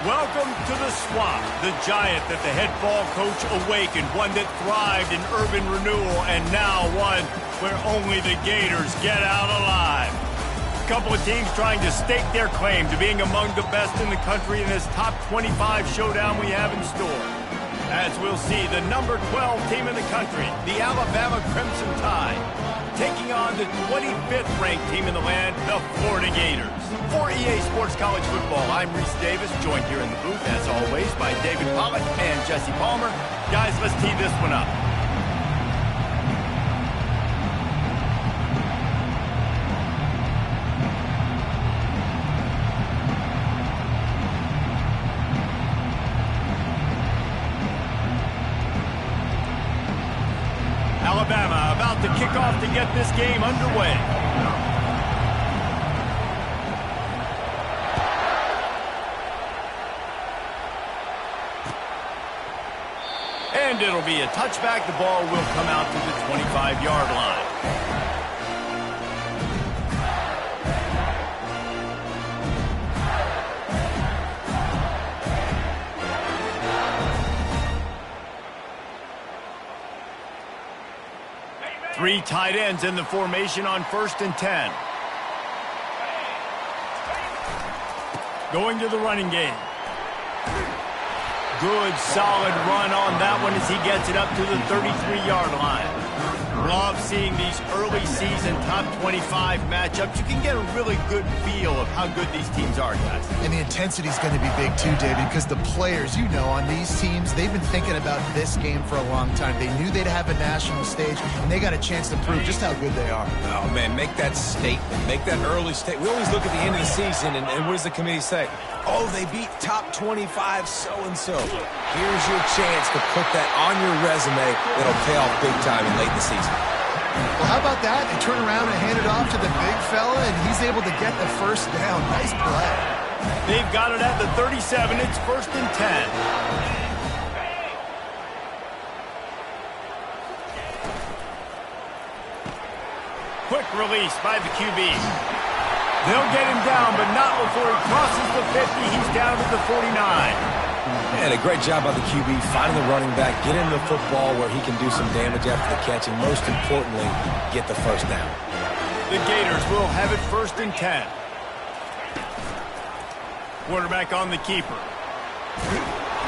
Welcome to the Swamp, the giant that the head ball coach awakened, one that thrived in urban renewal, and now one where only the Gators get out alive. A couple of teams trying to stake their claim to being among the best in the country in this top 25 showdown we have in store. As we'll see, the number 12 team in the country, the Alabama Crimson Tide, taking on the 25th ranked team in the land, the Florida Gators. For EA Sports College Football, I'm Reese Davis, joined here in the booth, as always, by David Pollock and Jesse Palmer. Guys, let's tee this one up. Alabama about to kick off to get this game underway. And it'll be a touchback. The ball will come out to the 25-yard line. Three tight ends in the formation on 1st and 10. Going to the running game. Good, solid run on that one as he gets it up to the 33-yard line. Love seeing these early season top 25 matchups. You can get a really good feel of how good these teams are, guys. And the intensity is going to be big too, David, because the players, you know, on these teams, they've been thinking about this game for a long time. They knew they'd have a national stage, and they got a chance to prove just how good they are. Oh, man, make that statement. Make that early statement. We always look at the end of the season, and what does the committee say? Oh, they beat top 25 so-and-so. Here's your chance to put that on your resume that'll pay off big time in late in the season. Well, how about that? They turn around and hand it off to the big fella, and he's able to get the first down. Nice play. They've got it at the 37. It's 1st and 10. Quick release by the QB. They'll get him down, but not before he crosses the 50. He's down to the 49. And a great job by the QB, finding the running back, get him the football where he can do some damage after the catch, and most importantly, get the first down. The Gators will have it 1st and 10. Quarterback on the keeper.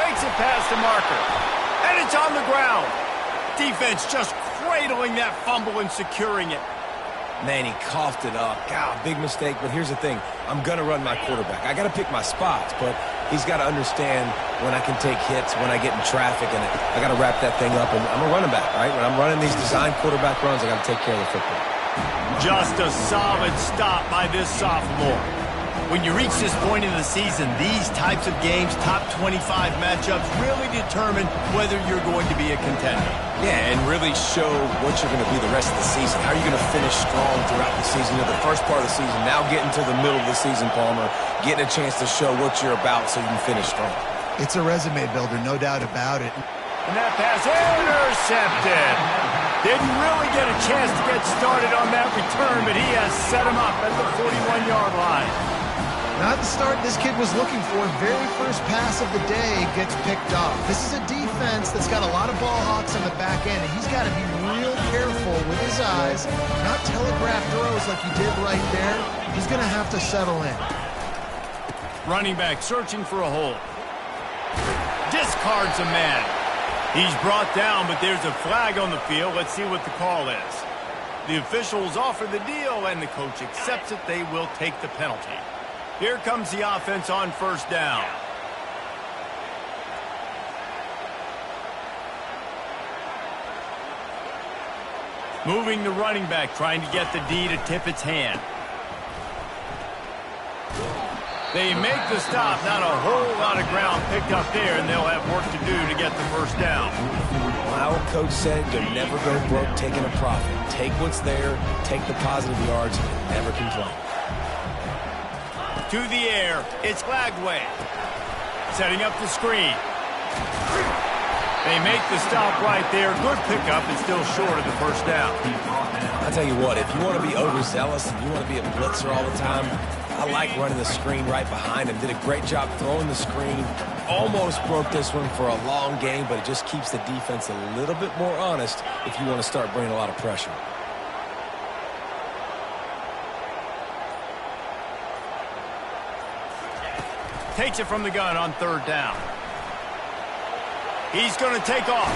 Makes it past the marker. And it's on the ground. Defense just cradling that fumble and securing it. Man, he coughed it up. God, big mistake, but here's the thing. I'm going to run my quarterback. I got to pick my spots, but he's got to understand when I can take hits, when I get in traffic, and I got to wrap that thing up. And I'm a running back, right? When I'm running these design quarterback runs, I got to take care of the football. Just a solid stop by this sophomore. When you reach this point in the season, these types of games, top 25 matchups, really determine whether you're going to be a contender. Yeah, and really show what you're going to be the rest of the season. How are you going to finish strong throughout the season? The first part of the season, now getting to the middle of the season, Palmer, getting a chance to show what you're about so you can finish strong. It's a resume builder, no doubt about it. And that pass intercepted. Didn't really get a chance to get started on that return, but he has set him up at the 41-yard line. Not the start this kid was looking for. Very first pass of the day gets picked off. This is a defense that's got a lot of ball hawks on the back end, and he's got to be real careful with his eyes, not telegraph throws like he did right there. He's going to have to settle in. Running back searching for a hole. Discards a man. He's brought down, but there's a flag on the field. Let's see what the call is. The officials offer the deal, and the coach accepts it. They will take the penalty. Here comes the offense on 1st down. Moving the running back, trying to get the D to tip its hand. They make the stop. Not a whole lot of ground picked up there, and they'll have work to do to get the 1st down. Our coach said you'll never go broke taking a profit. Take what's there, take the positive yards, and never complain. To the air, it's Glagway. Setting up the screen. They make the stop right there. Good pickup and still short of the 1st down. I'll tell you what, if you want to be overzealous and you want to be a blitzer all the time, I like running the screen right behind him. Did a great job throwing the screen. Almost broke this one for a long game, but it just keeps the defense a little bit more honest if you want to start bringing a lot of pressure. Takes it from the gun on 3rd down. He's going to take off.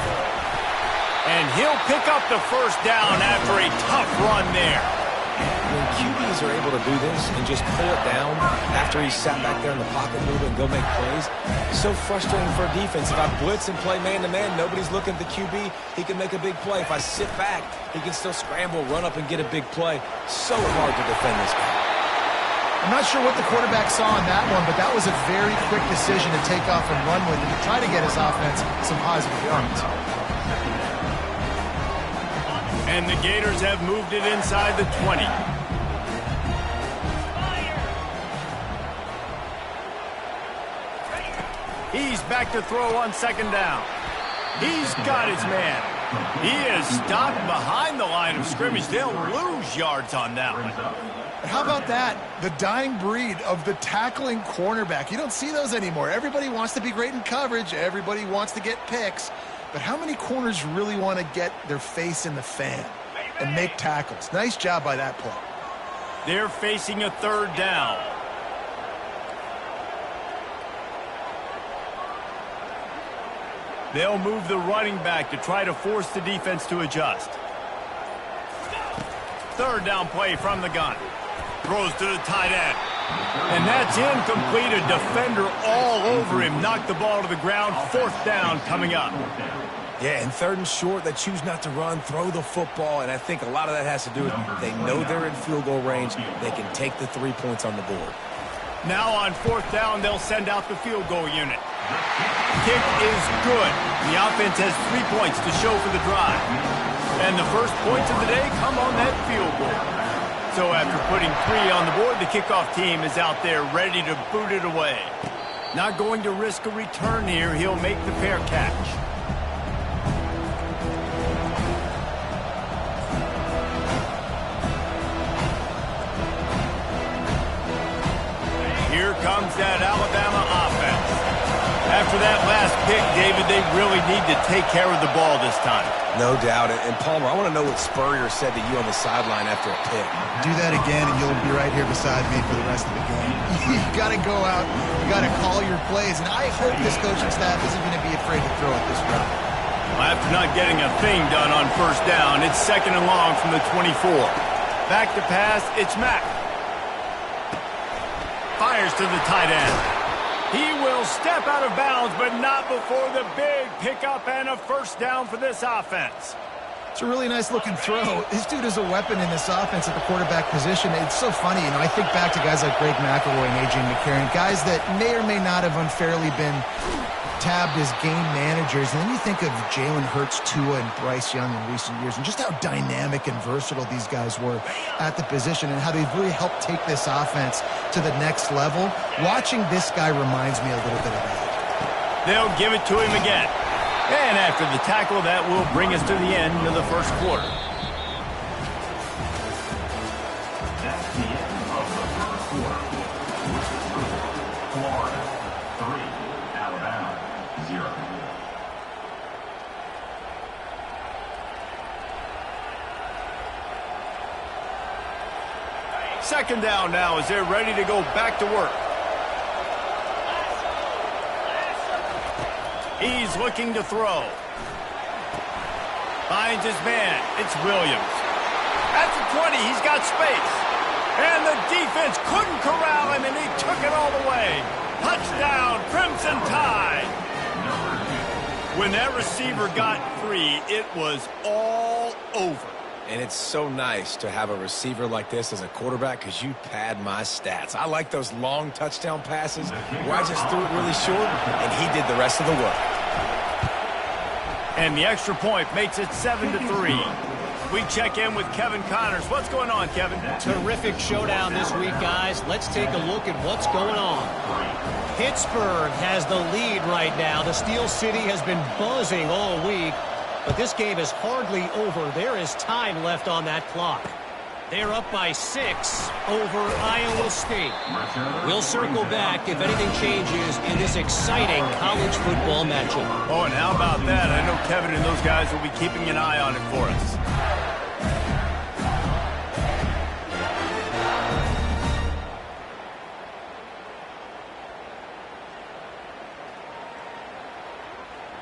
And he'll pick up the 1st down after a tough run there. When QBs are able to do this and just pull it down after he's sat back there in the pocket move and go make plays, it's so frustrating for a defense. If I blitz and play man-to-man, nobody's looking at the QB, he can make a big play. If I sit back, he can still scramble, run up, and get a big play. So hard to defend this guy. I'm not sure what the quarterback saw in that one, but that was a very quick decision to take off and run with it to try to get his offense some positive yards. And the Gators have moved it inside the 20. He's back to throw on 2nd down. He's got his man. He is stopped behind the line of scrimmage. They'll lose yards on that one. How about that? The dying breed of the tackling cornerback. You don't see those anymore. Everybody wants to be great in coverage. Everybody wants to get picks. But how many corners really want to get their face in the fan and make tackles? Nice job by that play. They're facing a 3rd down. They'll move the running back to try to force the defense to adjust. 3rd down play from the gun. Throws to the tight end. And that's incomplete. A defender all over him. Knocked the ball to the ground. 4th down coming up. Yeah, and 3rd and short, they choose not to run, throw the football, and I think a lot of that has to do with they know they're in field goal range. They can take the 3 points on the board. Now on 4th down, they'll send out the field goal unit. Kick is good. The offense has 3 points to show for the drive. And the first points of the day come on that field goal. So after putting 3 on the board, the kickoff team is out there ready to boot it away. Not going to risk a return here. He'll make the fair catch. Here comes that Alabama offense. After that last pick, David, they really need to take care of the ball this time. No doubt. And Palmer, I want to know what Spurrier said to you on the sideline after a pick. Do that again, and you'll be right here beside me for the rest of the game. You got to go out. You got to call your plays. And I hope this coaching staff isn't going to be afraid to throw it this route. Well, after not getting a thing done on first down, it's 2nd and long from the 24. Back to pass, it's Mack. Fires to the tight end. He will step out of bounds, but not before the big pickup and a first down for this offense. It's a really nice-looking throw. This dude is a weapon in this offense at the quarterback position. It's so funny, I think back to guys like Greg McElroy and A.J. McCarron, guys that may or may not have unfairly been tabbed as game managers. And then you think of Jalen Hurts, Tua, and Bryce Young in recent years, and just how dynamic and versatile these guys were at the position and how they've really helped take this offense to the next level. Watching this guy reminds me a little bit of that. They'll give it to him again. And after the tackle, that will bring us to the end of the first quarter. That's the end of the first quarter. Florida 3, Alabama 0. Second down now as they're ready to go back to work. He's looking to throw. Finds his man. It's Williams. At the 20, he's got space. And the defense couldn't corral him, and he took it all the way. Touchdown, Crimson Tide. When that receiver got free, it was all over. And it's so nice to have a receiver like this as a quarterback because you pad my stats. I like those long touchdown passes where I just threw it really short, and he did the rest of the work. And the extra point makes it 7-3. We check in with Kevin Connors. What's going on, Kevin? Terrific showdown this week, guys. Let's take a look at what's going on. Pittsburgh has the lead right now. The Steel City has been buzzing all week. But this game is hardly over. There is time left on that clock. They're up by 6 over Iowa State. We'll circle back if anything changes in this exciting college football matchup. Oh, and how about that? I know Kevin and those guys will be keeping an eye on it for us.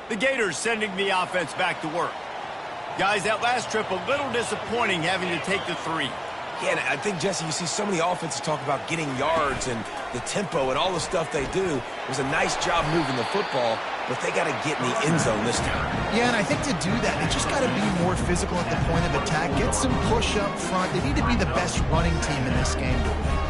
The Gators sending the offense back to work. Guys, that last trip, a little disappointing having to take the 3. Yeah, and I think, Jesse, you see so many offenses talk about getting yards and the tempo and all the stuff they do. It was a nice job moving the football, but they got to get in the end zone this time. Yeah, and I think to do that, they just got to be more physical at the point of attack. Get some push up front. They need to be the best running team in this game to win.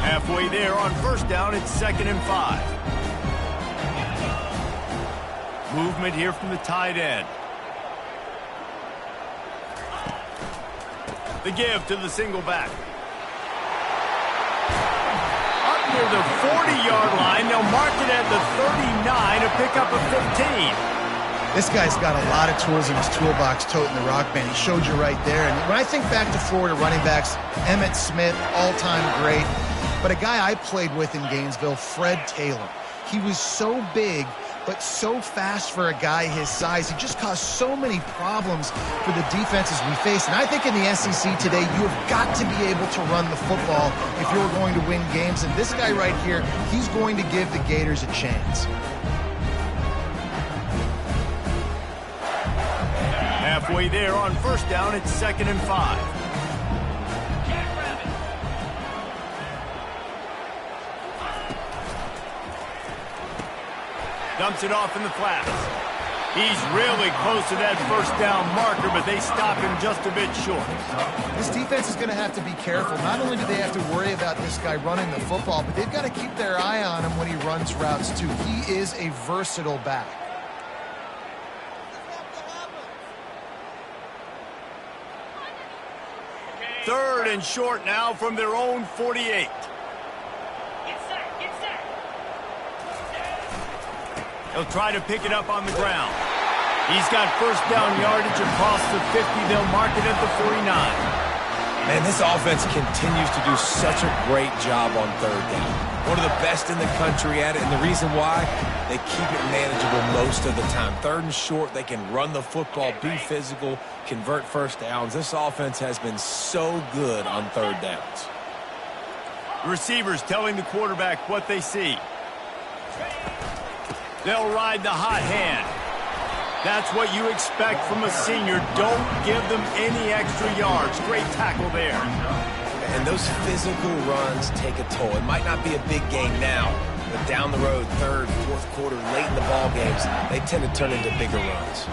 Halfway there on first down, it's 2nd and 5. Movement here from the tight end. The give to the single back. Up near the 40-yard line, they'll mark it at the 39 to pick up a 15. This guy's got a lot of tools in his toolbox toting the rock band. He showed you right there. And when I think back to Florida running backs, Emmitt Smith, all-time great. But a guy I played with in Gainesville, Fred Taylor. He was so big, but so fast for a guy his size. He just caused so many problems for the defenses we face. And I think in the SEC today, you have got to be able to run the football if you're going to win games. And this guy right here, he's going to give the Gators a chance. Halfway there on first down, it's 2nd and 5. Dumps it off in the flats. He's really close to that first down marker, but they stop him just a bit short. This defense is going to have to be careful. Not only do they have to worry about this guy running the football, but they've got to keep their eye on him when he runs routes too. He is a versatile back. Third and short now from their own 48. He'll try to pick it up on the ground. He's got first down yardage across the 50. They'll mark it at the 49. Man, this offense continues to do such a great job on third down. One of the best in the country at it, and the reason why, they keep it manageable most of the time. Third and short, they can run the football, be physical, convert first downs. This offense has been so good on third downs. The receivers telling the quarterback what they see. They'll ride the hot hand. That's what you expect from a senior. Don't give them any extra yards. Great tackle there. And those physical runs take a toll. It might not be a big game now, but down the road, third, fourth quarter, late in the ball games, they tend to turn into bigger runs.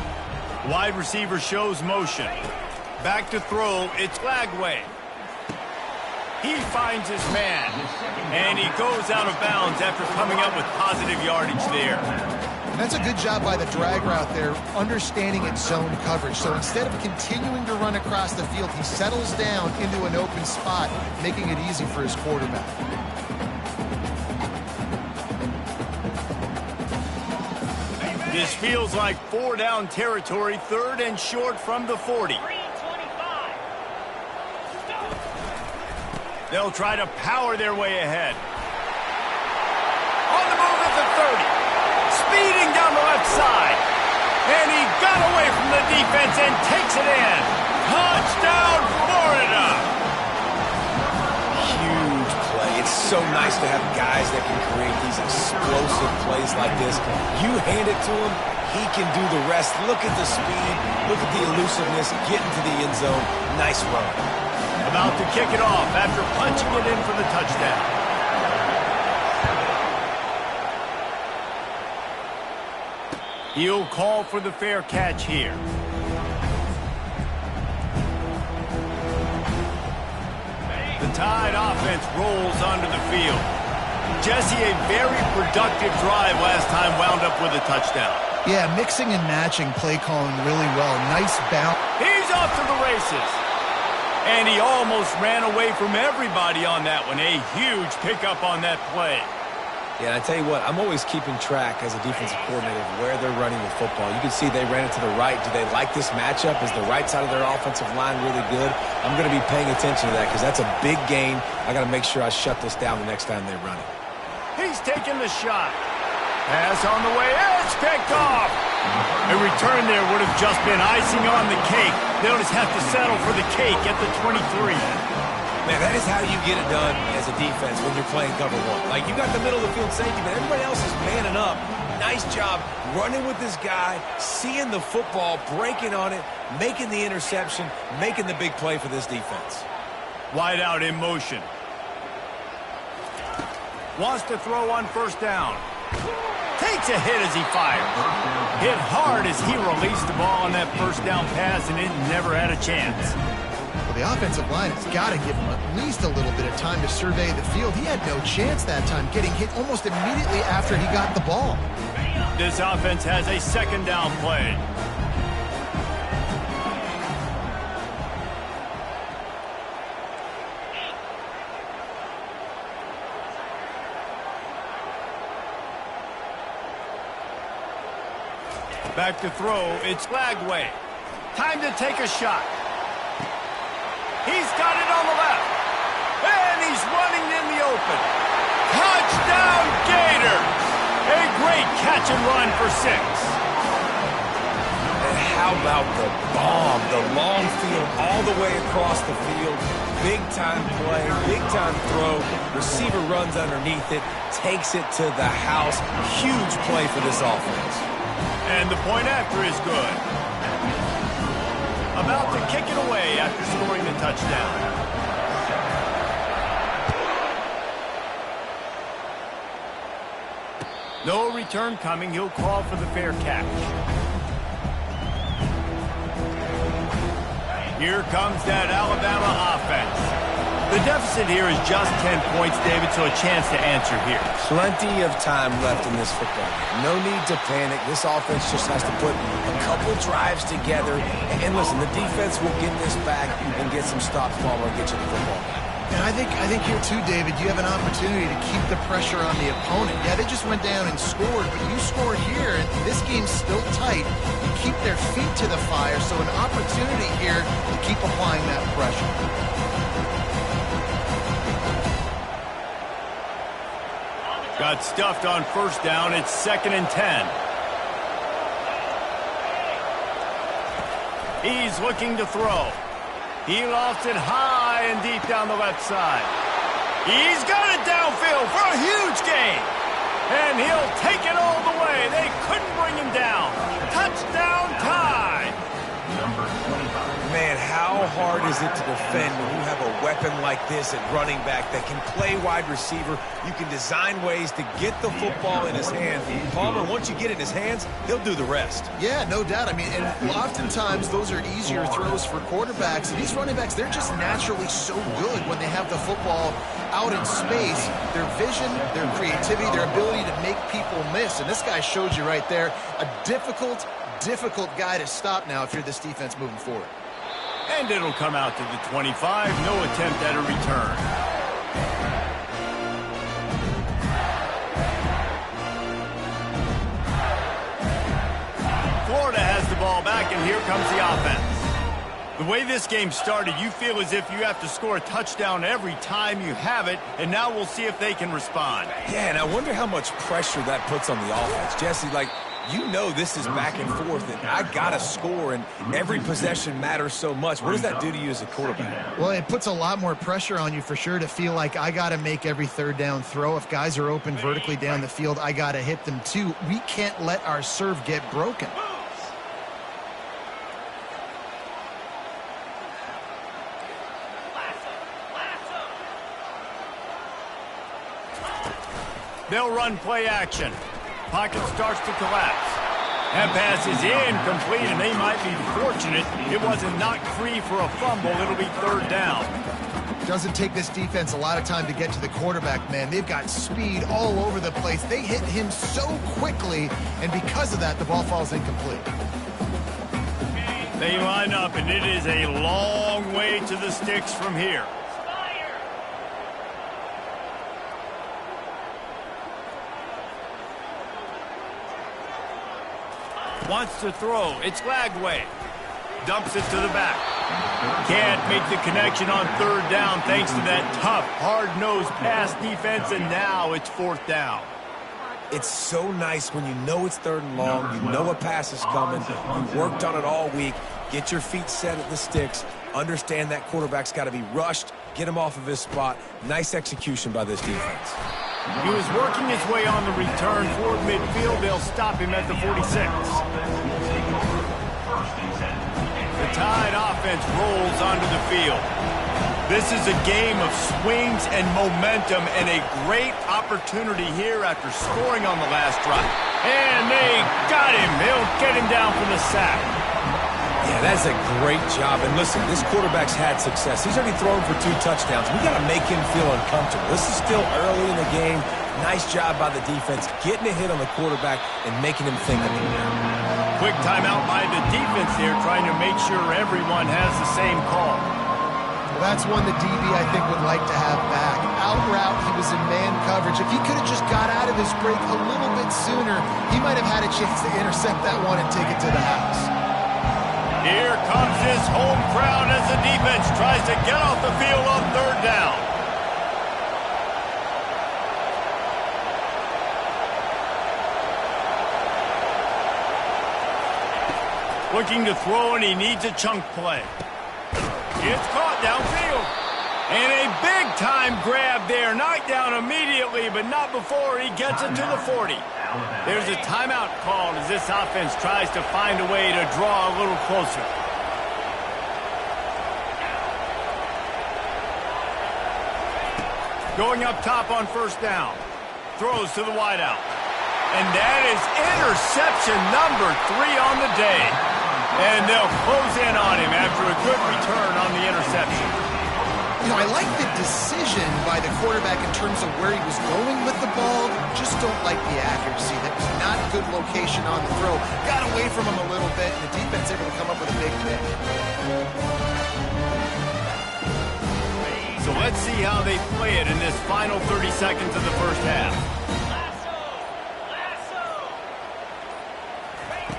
Wide receiver shows motion. Back to throw. It's Lagway. He finds his man, and he goes out of bounds after coming up with positive yardage there. And that's a good job by the drag route there, understanding its zone coverage. So instead of continuing to run across the field, he settles down into an open spot, making it easy for his quarterback. This feels like 4-down territory, third and short from the 40. They'll try to power their way ahead. On the move at the 30. Speeding down the left side. And he got away from the defense and takes it in. Touchdown, Florida! Huge play. It's so nice to have guys that can create these explosive plays like this. You hand it to him, he can do the rest. Look at the speed. Look at the elusiveness. Get into the end zone. Nice run. About to kick it off after punching it in for the touchdown. He'll call for the fair catch here. The Tide offense rolls onto the field. Jesse, a very productive drive last time, wound up with a touchdown. Yeah, mixing and matching play calling really well. Nice bounce. He's off to the races. And he almost ran away from everybody on that one. A huge pickup on that play. Yeah, I tell you what, I'm always keeping track as a defensive coordinator of where they're running the football. You can see they ran it to the right. Do they like this matchup? Is the right side of their offensive line really good? I'm going to be paying attention to that because that's a big gain. I got to make sure I shut this down the next time they run it. He's taking the shot. Pass on the way. It's picked off. A return there would have just been icing on the cake. They'll just have to settle for the cake at the 23. Man, that is how you get it done as a defense when you're playing cover one. Like, you got the middle of the field safety, but everybody else is manning up. Nice job running with this guy, seeing the football, breaking on it, making the interception, making the big play for this defense. Wide out in motion. Wants to throw on first down. Takes a hit as he fires. Hit hard as he released the ball on that first down pass, and it never had a chance. Well, the offensive line has got to give him at least a little bit of time to survey the field. He had no chance that time, getting hit almost immediately after he got the ball. This offense has a second down play. Back to throw, it's Lagway. Time to take a shot. He's got it on the left. And he's running in the open. Touchdown, Gators! A great catch and run for 6. And how about the bomb? The long field all the way across the field. Big time play, big time throw. Receiver runs underneath it, takes it to the house. Huge play for this offense. And the point after is good. About to kick it away after scoring the touchdown. No return coming. He'll call for the fair catch. Here comes that Alabama offense. The deficit here is just 10 points, David, so a chance to answer here. Plenty of time left in this football game. No need to panic. This offense just has to put a couple drives together. And listen, the defense will get this back and get some stops, Palmer, and get you the football back. And I think here too, David, you have an opportunity to keep the pressure on the opponent. Yeah, they just went down and scored, but you scored here, and this game's still tight. You keep their feet to the fire, so an opportunity here to keep applying that pressure. Got stuffed on first down. It's 2nd and 10. He's looking to throw. He lost it high and deep down the left side. He's got it downfield for a huge gain. And he'll take it all the way. They couldn't bring him down. Touchdown tie. Number 25. Man, how hard is it to defend when you have a weapon like this at running back that can play wide receiver? You can design ways to get the football in his hand. Palmer, once you get it in his hands, he'll do the rest. Yeah, no doubt. I mean, and oftentimes those are easier throws for quarterbacks. And these running backs, they're just naturally so good when they have the football out in space. Their vision, their creativity, their ability to make people miss. And this guy showed you right there, a difficult guy to stop now if you're this defense moving forward. And it'll come out to the 25. No attempt at a return. Florida has the ball back, and here comes the offense. The way this game started, you feel as if you have to score a touchdown every time you have it, and now we'll see if they can respond. Yeah, and I wonder how much pressure that puts on the offense. Jesse, like, you know this is back and forth, and I got to score, and every possession matters so much. What does that do to you as a quarterback? Well, it puts a lot more pressure on you for sure to feel like I got to make every third down throw. If guys are open vertically down the field, I got to hit them too. We can't let our serve get broken. They'll run play action. Pocket starts to collapse. That pass is incomplete, and they might be fortunate it wasn't knocked free for a fumble. It'll be 3rd down. Doesn't take this defense a lot of time to get to the quarterback, man. They've got speed all over the place. They hit him so quickly, and because of that, the ball falls incomplete. They line up, and it is a long way to the sticks from here. Wants to throw. It's Lagway. Dumps it to the back. Can't make the connection on 3rd down thanks to that tough, hard-nosed pass defense, and now it's 4th down. It's so nice when you know it's 3rd and long, you know a pass is coming, you worked on it all week, get your feet set at the sticks, understand that quarterback's got to be rushed, get him off of his spot. Nice execution by this defense. He was working his way on the return toward midfield. They'll stop him at the 46. The Tide offense rolls onto the field. This is a game of swings and momentum, and a great opportunity here after scoring on the last drive. And they got him. They'll get him down from the sack. Yeah, that's a great job. And listen, this quarterback's had success. He's already thrown for 2 touchdowns. We got to make him feel uncomfortable. This is still early in the game. Nice job by the defense, getting a hit on the quarterback and making him think of it. Quick timeout by the defense there, trying to make sure everyone has the same call. Well, that's one the DB, I think, would like to have back. Out route, he was in man coverage. If he could have just got out of his break a little bit sooner, he might have had a chance to intercept that one and take it to the house. Here comes his home crowd as the defense tries to get off the field on 3rd down. Looking to throw, and he needs a chunk play. It's caught downfield. And a big-time grab there. Knocked down immediately, but not before he gets it to the 40. There's a timeout called as this offense tries to find a way to draw a little closer. Going up top on 1st down. Throws to the wideout. And that is interception number 3 on the day. And they'll close in on him after a good return You know, I like the decision by the quarterback in terms of where he was going with the ball. Just don't like the accuracy. That was not a good location on the throw. Got away from him a little bit, and the defense able to come up with a big pick. So let's see how they play it in this final 30 seconds of the first half.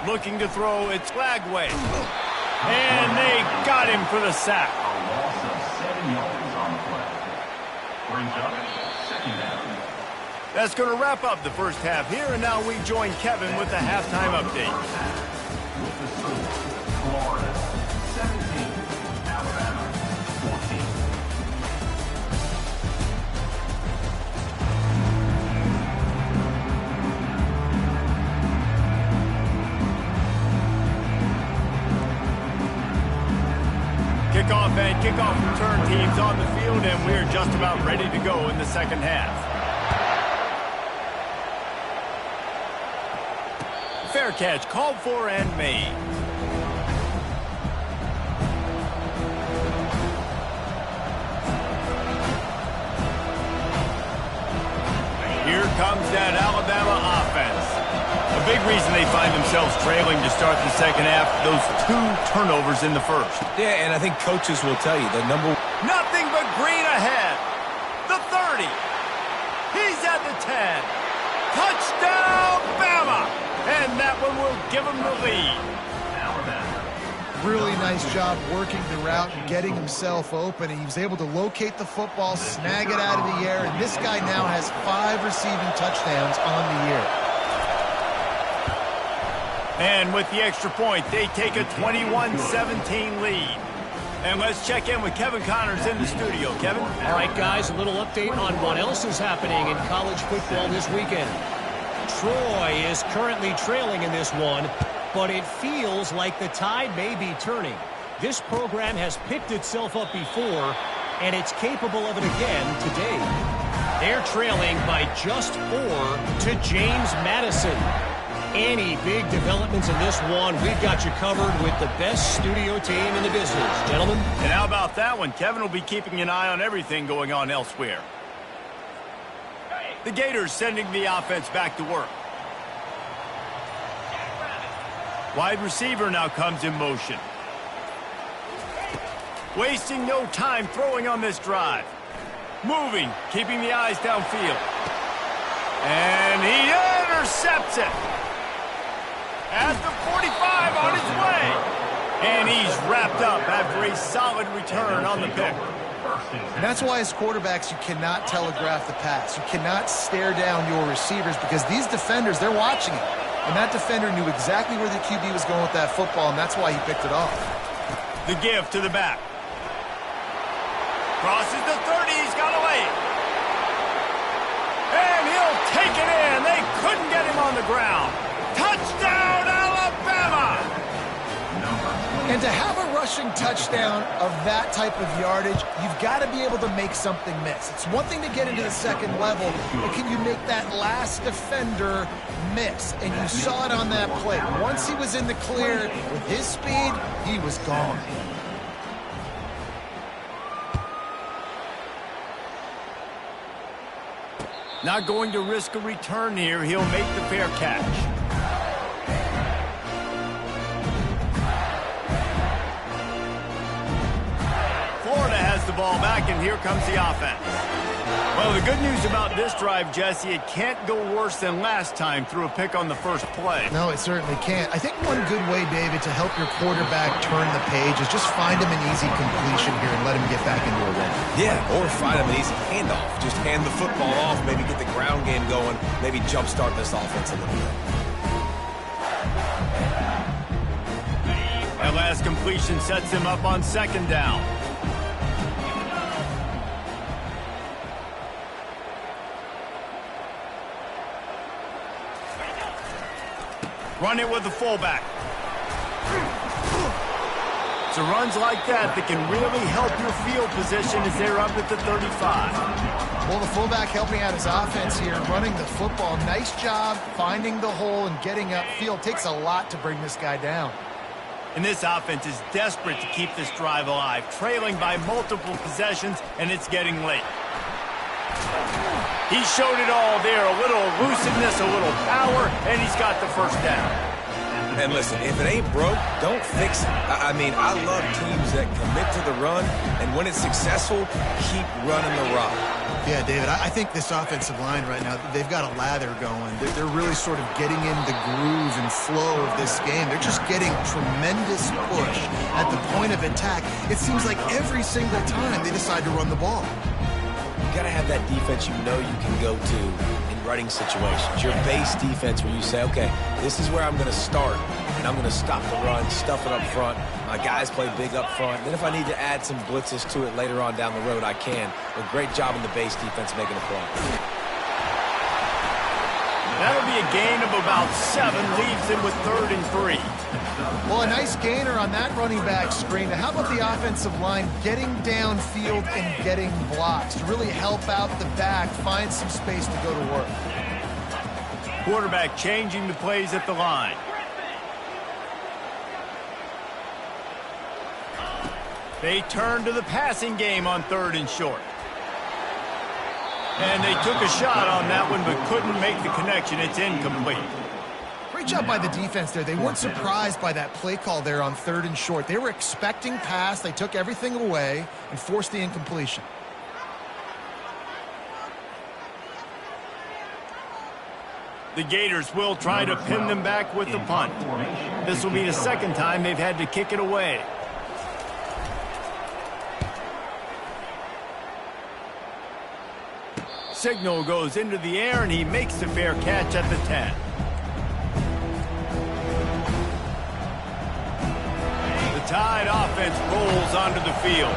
Looking to throw, it's Flagway. And they got him for the sack. A loss of 7 yards on the play. Brings up second down. That's going to wrap up the first half here, and now we join Kevin with the halftime update. With the score, Florida 17, Alabama 14. Kickoff and kickoff return teams on the field, and we're just about ready to go in the second half. Fair catch called for and made. Here comes that Alabama offense. A big reason they find themselves trailing to start the second half, those 2 turnovers in the first. Yeah, and I think coaches will tell you the number. Nothing but green ahead. The 30. He's at the 10. Touchdown, Bama! And that one will give him the lead. Really nice job working the route and getting himself open. He was able to locate the football, snag it out of the air, and this guy now has 5 receiving touchdowns on the year. And with the extra point, they take a 21-17 lead. And let's check in with Kevin Connors in the studio. Kevin? All right, guys, a little update on what else is happening in college football this weekend. Troy is currently trailing in this one, but it feels like the tide may be turning. This program has picked itself up before, and it's capable of it again today. They're trailing by just 4 to James Madison. Any big developments in this one, we've got you covered with the best studio team in the business. Gentlemen? And how about that one? Kevin will be keeping an eye on everything going on elsewhere. The Gators sending the offense back to work. Wide receiver now comes in motion. Wasting no time throwing on this drive. Moving, keeping the eyes downfield. And he intercepts it. At the 45 on his way. And he's wrapped up after a solid return on the pick. And that's why as quarterbacks you cannot telegraph the pass. You cannot stare down your receivers because these defenders, they're watching it. And that defender knew exactly where the QB was going with that football, and that's why he picked it off. The give to the back. Crosses the 30, he's got to lay it. And he'll take it in. They couldn't get him on the ground. Touchdown, Alabama! And to have a rushing touchdown of that type of yardage, you've got to be able to make something miss. It's one thing to get into the second level, but can you make that last defender miss? And you saw it on that play. Once he was in the clear, with his speed, he was gone. Not going to risk a return here. He'll make the fair catch. Florida has the ball back, and here comes the offense. Well, the good news about this drive, Jesse, it can't go worse than last time through a pick on the first play. No, it certainly can't. I think one good way, David, to help your quarterback turn the page is just find him an easy completion here and let him get back into a run. Yeah, or find him an easy handoff. Just hand the football off, maybe get the ground game going, maybe jumpstart this offense a little bit. That last completion sets him up on second down. Run it with the fullback. So runs like that can really help your field position as they're up at the 35. Well, the fullback helping out his offense here, running the football. Nice job finding the hole and getting upfield. Takes a lot to bring this guy down. And this offense is desperate to keep this drive alive, trailing by multiple possessions, and it's getting late. He showed it all there, a little elusiveness, a little power, and he's got the first down. And listen, if it ain't broke, don't fix it. I mean, I love teams that commit to the run, and when it's successful, keep running the rock. Yeah, David, I think this offensive line right now, they've got a lather going. They're really sort of getting in the groove and flow of this game. They're just getting tremendous push at the point of attack. It seems like every single time they decide to run the ball. You got to have that defense you know you can go to in running situations. Your base defense where you say, okay, this is where I'm going to start, and I'm going to stop the run, stuff it up front. My guys play big up front. Then if I need to add some blitzes to it later on down the road, I can. But great job in the base defense making a play. That'll be a gain of about 7, leaves him with 3rd and 3. Well, a nice gainer on that running back screen. Now, how about the offensive line getting downfield and getting blocks to really help out the back, find some space to go to work? Quarterback changing the plays at the line. They turn to the passing game on 3rd and short. And they took a shot on that one but couldn't make the connection. It's incomplete. Great job by the defense there. They weren't surprised by that play call there on 3rd and short. They were expecting pass. They took everything away and forced the incompletion. The Gators will try to pin them back with the punt. This will be the 2nd time they've had to kick it away. Signal goes into the air, and he makes the fair catch at the 10. The Tide offense rolls onto the field.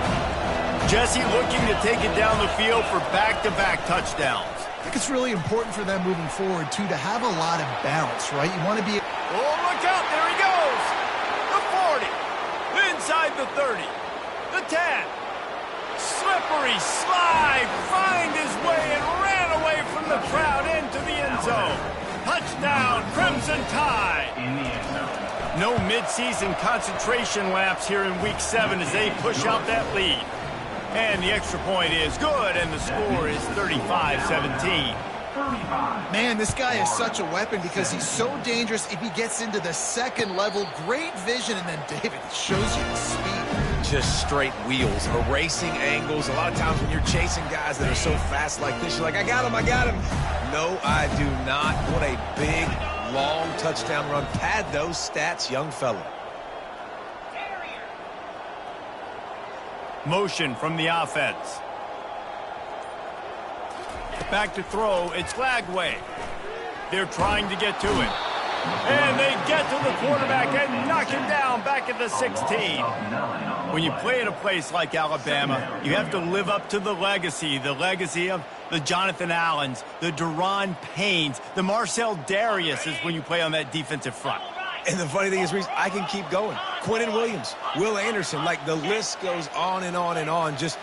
Jesse looking to take it down the field for back-to-back touchdowns. I think it's really important for them moving forward, too, to have a lot of bounce, right? You want to be... Oh, look out. There he goes. The 40. Inside the 30. The 10. Slippery slide. Find his way and ran away from the crowd into the end zone. Touchdown, Crimson Tide. No midseason concentration laps here in Week 7 as they push out that lead. And the extra point is good, and the score is 35-17. Man, this guy is such a weapon because he's so dangerous if he gets into the 2nd level. Great vision, and then David shows you the speed. Just straight wheels, erasing angles. A lot of times when you're chasing guys that are so fast like this, you're like, I got him. No, I do not. What a big, long touchdown run. Pad those stats, young fella. Motion from the offense. Back to throw. It's Lagway. They're trying to get to it. And they get to the quarterback and knock him down back at the 16. When you play at a place like Alabama, you have to live up to the legacy of the Jonathan Allens, the Deron Paynes, the Marcel Dariuses when you play on that defensive front. And the funny thing is, Reese, I can keep going. Quentin Williams, Will Anderson, like the list goes on and on and on. Just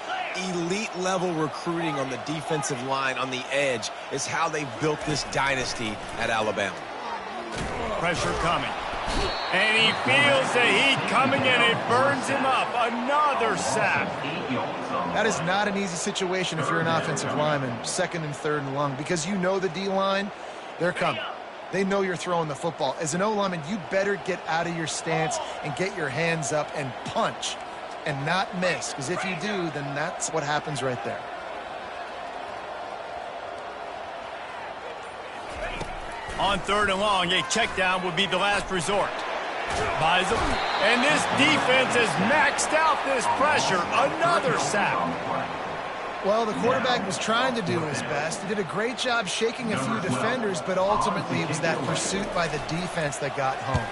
elite level recruiting on the defensive line, on the edge, is how they built this dynasty at Alabama. Pressure coming. And he feels the heat coming and it burns him up. Another sack. That is not an easy situation if you're an offensive lineman, 2nd and 3rd and long, because you know the D-line, they're coming. They know you're throwing the football. As an O-lineman, you better get out of your stance and get your hands up and punch and not miss, because if you do, then that's what happens right there. On 3rd and long, a check down would be the last resort. Buys him. And this defense has maxed out this pressure. Another sack. Well, the quarterback was trying to do his best. He did a great job shaking a few defenders, but ultimately it was that pursuit by the defense that got home.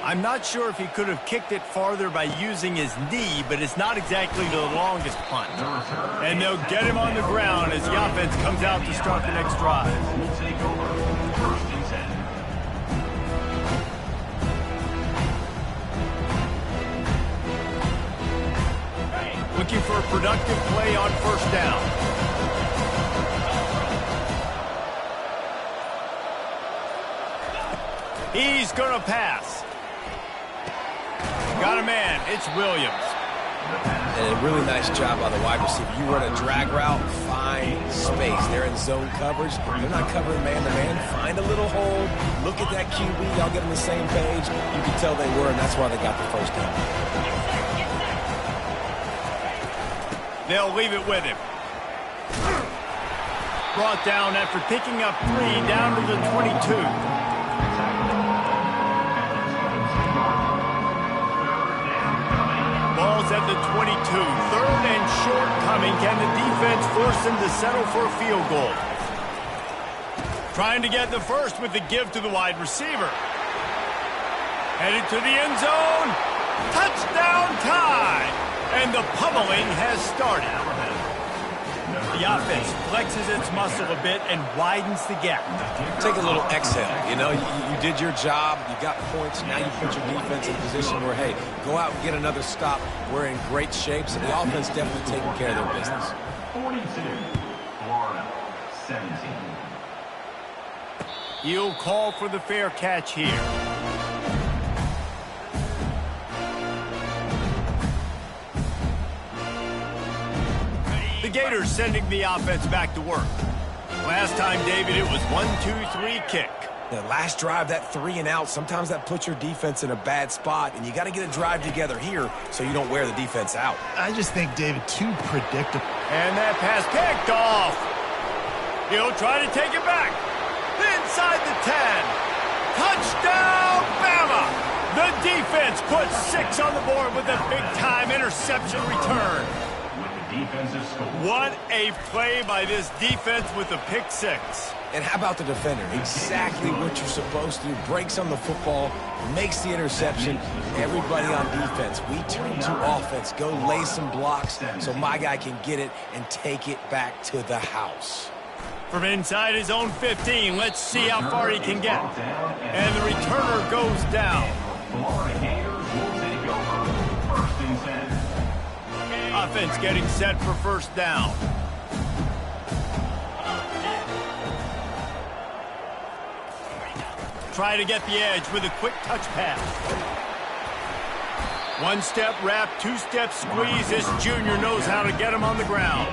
I'm not sure if he could have kicked it farther by using his knee, but it's not exactly the longest punt. And they'll get him on the ground as the offense comes out to start the next drive. Looking for a productive play on 1st down. He's going to pass. Got a man. It's Williams. And a really nice job by the wide receiver. You run a drag route, find space. They're in zone coverage. They're not covering man-to-man. Find a little hole. Look at that QB. Y'all get on the same page. You can tell they were, and that's why they got the first down. They'll leave it with him. Brought down after picking up 3 down to the 22. Ball's at the 22. 3rd and short coming. Can the defense force them to settle for a field goal? Trying to get the first with the give to the wide receiver. Headed to the end zone. Touchdown tie. And the pummeling has started. The offense flexes its muscle a bit and widens the gap. Take a little exhale. You know, you did your job. You got points. Now you put your defense in a position where, hey, go out and get another stop. We're in great shape, so the offense definitely taking care of their business. 42, Florida, 17. He'll call for the fair catch here. The Gators sending the offense back to work. Last time, David, it was 1-2-3 kick. The last drive, that 3 and out, sometimes that puts your defense in a bad spot, and you got to get a drive together here so you don't wear the defense out. I just think, David, too predictable. And that pass picked off. He'll try to take it back. Inside the 10. Touchdown, Bama! The defense puts 6 on the board with a big-time interception return. Defensive score. What a play by this defense with the pick 6. And how about the defender? Exactly what you're supposed to do. Breaks on the football, makes the interception. Everybody on defense, we turn to offense. Go lay some blocks so my guy can get it and take it back to the house. From inside his own 15, let's see how far he can get. And the returner goes down. Florida Gators will take over. 1st and 10. Offense getting set for first down. Try to get the edge with a quick touch pass. 1-step wrap, 2-step squeeze. This junior knows how to get him on the ground.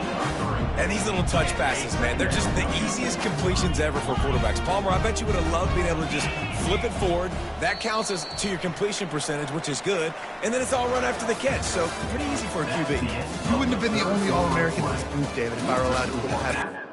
And these little touch passes, man, they're just the easiest completions ever for quarterbacks. Palmer, I bet you would have loved being able to just flip it forward. That counts as to your completion percentage, which is good. And then it's all run after the catch, so pretty easy for a QB. You wouldn't have been the only All-American in this booth, David, if I were allowed to have it.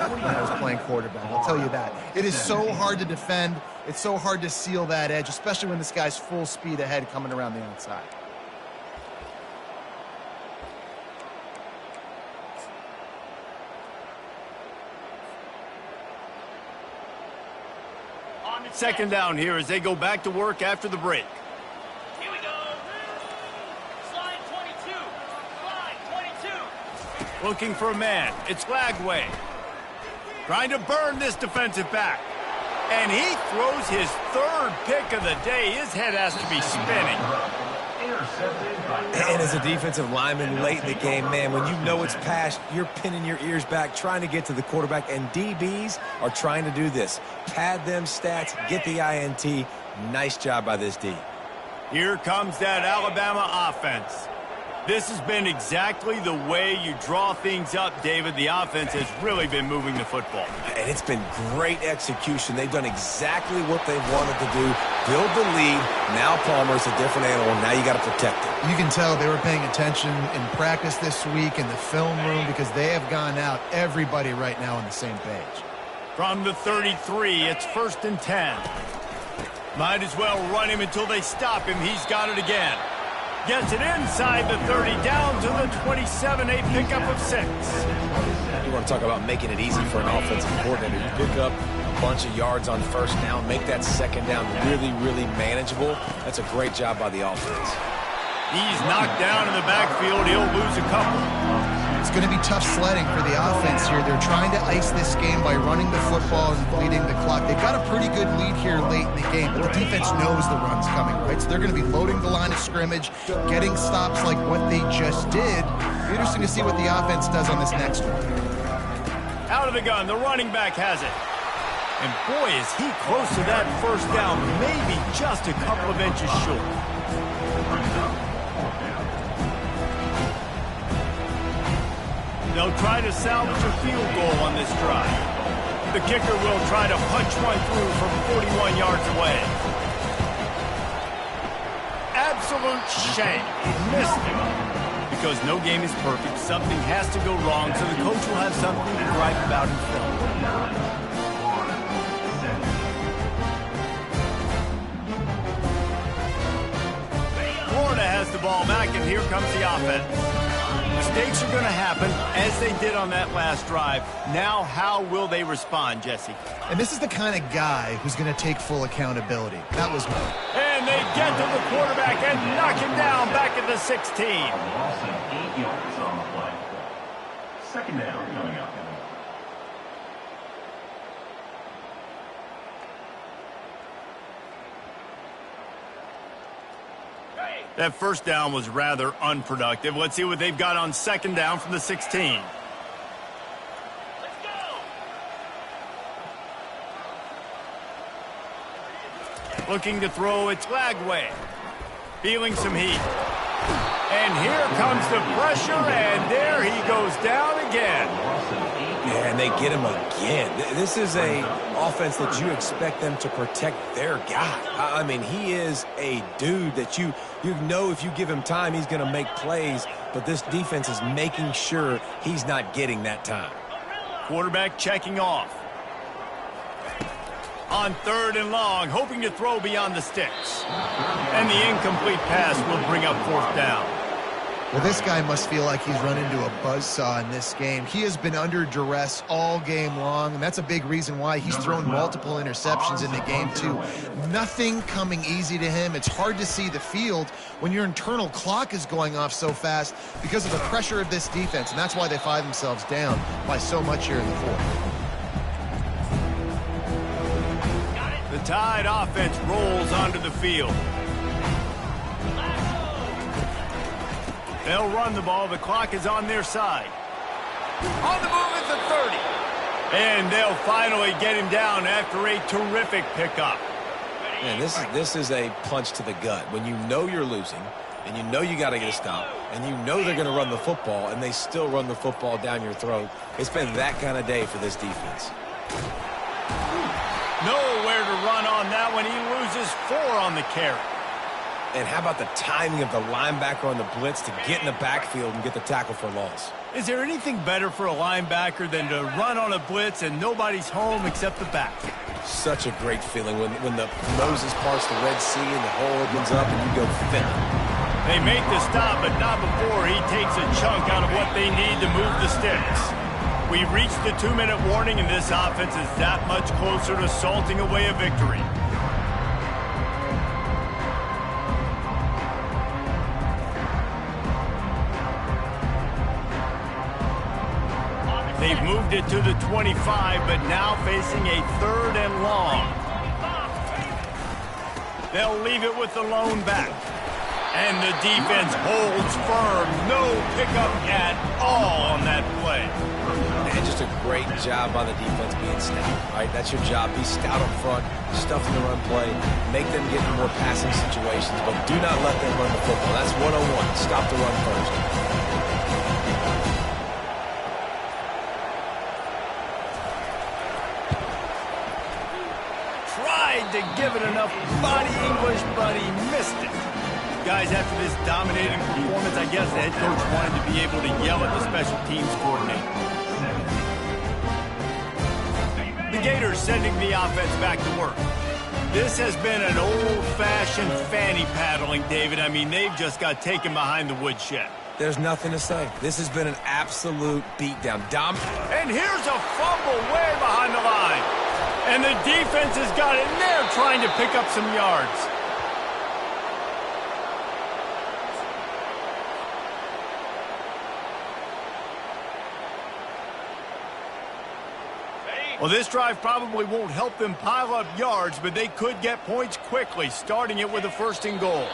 When I was playing quarterback, I'll tell you that. It is so hard to defend. It's so hard to seal that edge, especially when this guy's full speed ahead coming around the outside. Second down here as they go back to work after the break. Here we go. Slide 22. Slide 22. Looking for a man. It's Lagway. Trying to burn this defensive back. And he throws his 3rd pick of the day. His head has to be spinning. And as a defensive lineman late in the game, man, when you know it's past, you're pinning your ears back, trying to get to the quarterback. And DBs are trying to do this. Pad them stats, get the INT. Nice job by this D. Here comes that Alabama offense. This has been exactly the way you draw things up, David. The offense has really been moving the football. And it's been great execution. They've done exactly what they wanted to do. Build the lead. Now Palmer's a different animal. Now you got to protect it. You can tell they were paying attention in practice this week in the film room because they have gone out, everybody right now on the same page. From the 33, it's 1st and 10. Might as well run him until they stop him. He's got it again. Gets it inside the 30, down to the 27, a pickup of 6. You want to talk about making it easy for an offensive coordinator. You pick up a bunch of yards on 1st down, make that 2nd down really, really manageable. That's a great job by the offense. He's knocked down in the backfield. He'll lose a couple. It's going to be tough sledding for the offense here. They're trying to ice this game by running the football and bleeding the clock. They've got a pretty good lead here late in the game, but the defense knows the run's coming, right? So they're going to be loading the line of scrimmage, getting stops like what they just did. Be interesting to see what the offense does on this next one. Out of the gun, the running back has it. And boy, is he close to that 1st down, maybe just a couple of inches short. They'll try to salvage a field goal on this drive. The kicker will try to punch one through from 41 yards away. Absolute shame. Missed it. Because no game is perfect, something has to go wrong, so the coach will have something to gripe about in film. Florida has the ball back, and here comes the offense. Mistakes are going to happen, as they did on that last drive. Now, how will they respond, Jesse? And this is the kind of guy who's going to take full accountability. That was me. And they get to the quarterback and knock him down back at the 16. Loss of 8 yards on the play. 2nd down coming up. That 1st down was rather unproductive. Let's see what they've got on 2nd down from the 16. Let's go. Looking to throw, it's Lagway. Feeling some heat. And here comes the pressure, and there he goes down again. Yeah, and they get him again. This is a offense that you expect them to protect their guy. I mean, he is a dude that you know if you give him time, he's going to make plays, but this defense is making sure he's not getting that time. Quarterback checking off. On 3rd and long, hoping to throw beyond the sticks. And the incomplete pass will bring up 4th down. Well, this guy must feel like he's run into a buzzsaw in this game. He has been under duress all game long, and that's a big reason why he's thrown multiple interceptions in the game, too. Nothing coming easy to him. It's hard to see the field when your internal clock is going off so fast because of the pressure of this defense, and that's why they find themselves down by so much here in the 4th. The Tide offense rolls onto the field. They'll run the ball. The clock is on their side. On the move at the 30. And they'll finally get him down after a terrific pickup. Man, this is a punch to the gut. When you know you're losing, and you know you got to get a stop, and you know they're going to run the football, and they still run the football down your throat. It's been that kind of day for this defense. Nowhere to run on that one. He loses 4 on the carry. And how about the timing of the linebacker on the blitz to get in the backfield and get the tackle for loss? Is there anything better for a linebacker than to run on a blitz and nobody's home except the back? Such a great feeling when the Moses parts the Red Sea and the hole opens up and you go thin. They make the stop, but not before he takes a chunk out of what they need to move the sticks. We've reached the 2-minute warning, and this offense is that much closer to salting away a victory. They've moved it to the 25, but now facing a 3rd and long. They'll leave it with the lone back. And the defense holds firm. No pickup at all on that play. And just a great job by the defense being stout. All right, that's your job. Be stout up front, stuffing the run play, make them get in more passing situations, but do not let them run the football. That's 101. Stop the run first. Tried to give it enough body English, but he missed it. Guys, after this dominating performance, I guess the head coach wanted to be able to yell at the special teams coordinator. The Gators sending the offense back to work. This has been an old-fashioned fanny paddling, David. I mean, they've just got taken behind the woodshed. There's nothing to say. This has been an absolute beatdown. And here's a fumble way behind the line. And the defense has got in there trying to pick up some yards. Well, this drive probably won't help them pile up yards, but they could get points quickly, starting it with a 1st and goal.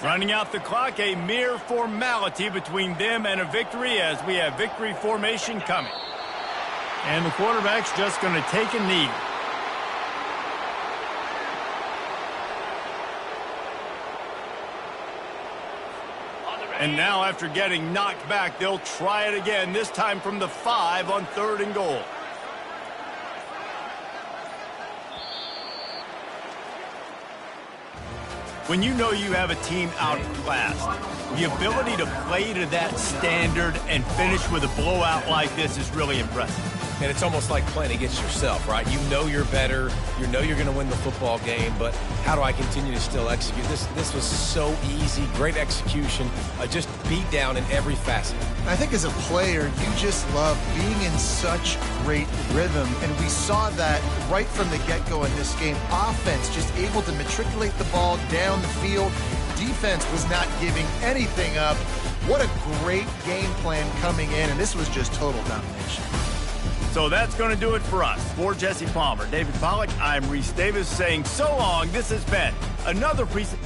Running out the clock, a mere formality between them and a victory as we have victory formation coming. And the quarterback's just going to take a knee. And now after getting knocked back, they'll try it again, this time from the 5 on 3rd and goal. When you know you have a team outclassed, the ability to play to that standard and finish with a blowout like this is really impressive. And it's almost like playing against yourself, right? You know you're better. You know you're going to win the football game, but how do I continue to still execute? This was so easy. Great execution. Just beat down in every facet. I think as a player, you just love being in such great rhythm, and we saw that right from the get-go in this game. Offense just able to matriculate the ball down the field. Defense was not giving anything up. What a great game plan coming in, and this was just total domination. So that's going to do it for us. For Jesse Palmer, David Pollack, I'm Reese Davis saying so long. This has been another presentation.